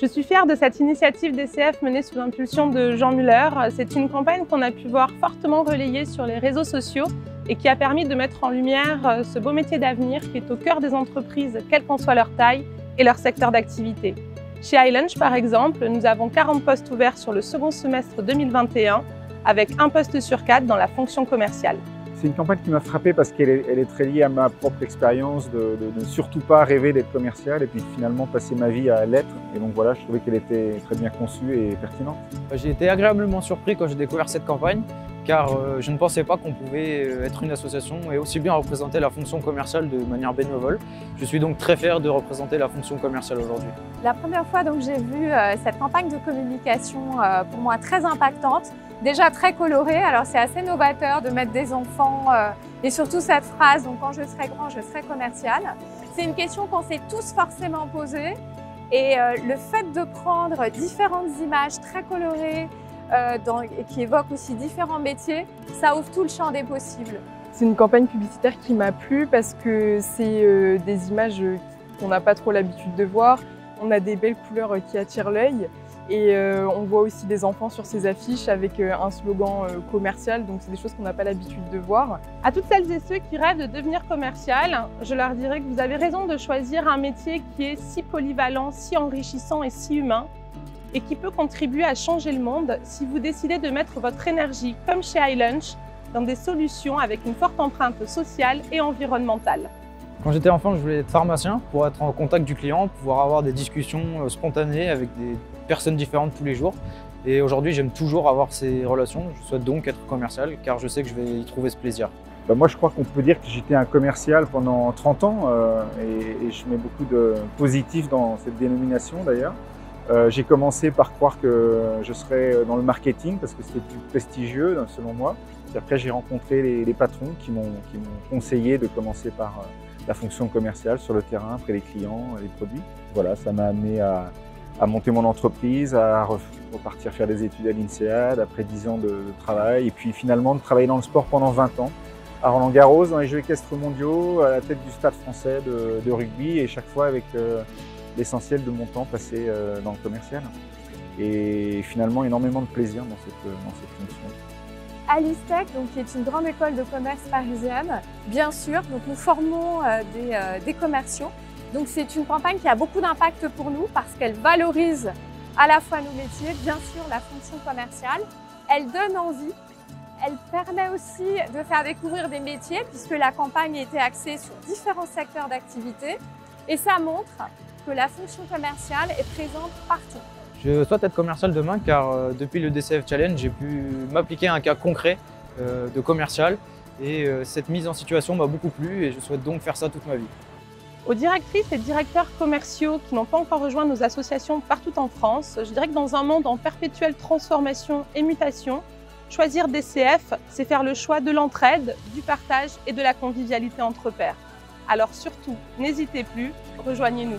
Je suis fière de cette initiative DCF menée sous l'impulsion de Jean Muller. C'est une campagne qu'on a pu voir fortement relayée sur les réseaux sociaux et qui a permis de mettre en lumière ce beau métier d'avenir qui est au cœur des entreprises, quelle qu'en soit leur taille et leur secteur d'activité. Chez iLunch, par exemple, nous avons 40 postes ouverts sur le second semestre 2021, avec un poste sur 4 dans la fonction commerciale. C'est une campagne qui m'a frappé parce qu'elle est très liée à ma propre expérience de ne surtout pas rêver d'être commercial et puis finalement passer ma vie à l'être. Et donc voilà, je trouvais qu'elle était très bien conçue et pertinente. J'ai été agréablement surpris quand j'ai découvert cette campagne, car je ne pensais pas qu'on pouvait être une association et aussi bien représenter la fonction commerciale de manière bénévole. Je suis donc très fier de représenter la fonction commerciale aujourd'hui. La première fois donc j'ai vu cette campagne de communication pour moi très impactante, déjà très colorée, alors c'est assez novateur de mettre des enfants et surtout cette phrase, donc quand je serai grand, je serai commercial. C'est une question qu'on s'est tous forcément posée et le fait de prendre différentes images très colorées, qui évoque aussi différents métiers, ça ouvre tout le champ des possibles. C'est une campagne publicitaire qui m'a plu parce que c'est des images qu'on n'a pas trop l'habitude de voir. On a des belles couleurs qui attirent l'œil et on voit aussi des enfants sur ces affiches avec un slogan commercial, donc c'est des choses qu'on n'a pas l'habitude de voir. À toutes celles et ceux qui rêvent de devenir commercial, je leur dirais que vous avez raison de choisir un métier qui est si polyvalent, si enrichissant et si humain, et qui peut contribuer à changer le monde si vous décidez de mettre votre énergie, comme chez iLunch, dans des solutions avec une forte empreinte sociale et environnementale. Quand j'étais enfant, je voulais être pharmacien pour être en contact du client, pouvoir avoir des discussions spontanées avec des personnes différentes tous les jours. Et aujourd'hui, j'aime toujours avoir ces relations. Je souhaite donc être commercial car je sais que je vais y trouver ce plaisir. Moi, je crois qu'on peut dire que j'étais un commercial pendant 30 ans et je mets beaucoup de positif dans cette dénomination d'ailleurs. J'ai commencé par croire que je serais dans le marketing parce que c'était plus prestigieux selon moi. Et après, j'ai rencontré les patrons qui m'ont conseillé de commencer par la fonction commerciale sur le terrain, auprès des clients, les produits. Voilà, ça m'a amené à monter mon entreprise, à repartir faire des études à l'INSEAD après 10 ans de travail et puis finalement de travailler dans le sport pendant 20 ans à Roland-Garros, dans les Jeux équestres mondiaux, à la tête du Stade français de rugby et chaque fois avec l'essentiel de mon temps passé dans le commercial et finalement énormément de plaisir dans cette fonction. Alice Tech, donc, qui est une grande école de commerce parisienne, bien sûr, donc nous formons des commerciaux. Donc c'est une campagne qui a beaucoup d'impact pour nous parce qu'elle valorise à la fois nos métiers, bien sûr la fonction commerciale, elle donne envie, elle permet aussi de faire découvrir des métiers puisque la campagne était axée sur différents secteurs d'activité et ça montre que la fonction commerciale est présente partout. Je souhaite être commercial demain car depuis le DCF Challenge, j'ai pu m'appliquer à un cas concret de commercial et cette mise en situation m'a beaucoup plu et je souhaite donc faire ça toute ma vie. Aux directrices et directeurs commerciaux qui n'ont pas encore rejoint nos associations partout en France, je dirais que dans un monde en perpétuelle transformation et mutation, choisir DCF, c'est faire le choix de l'entraide, du partage et de la convivialité entre pairs. Alors surtout, n'hésitez plus, rejoignez-nous.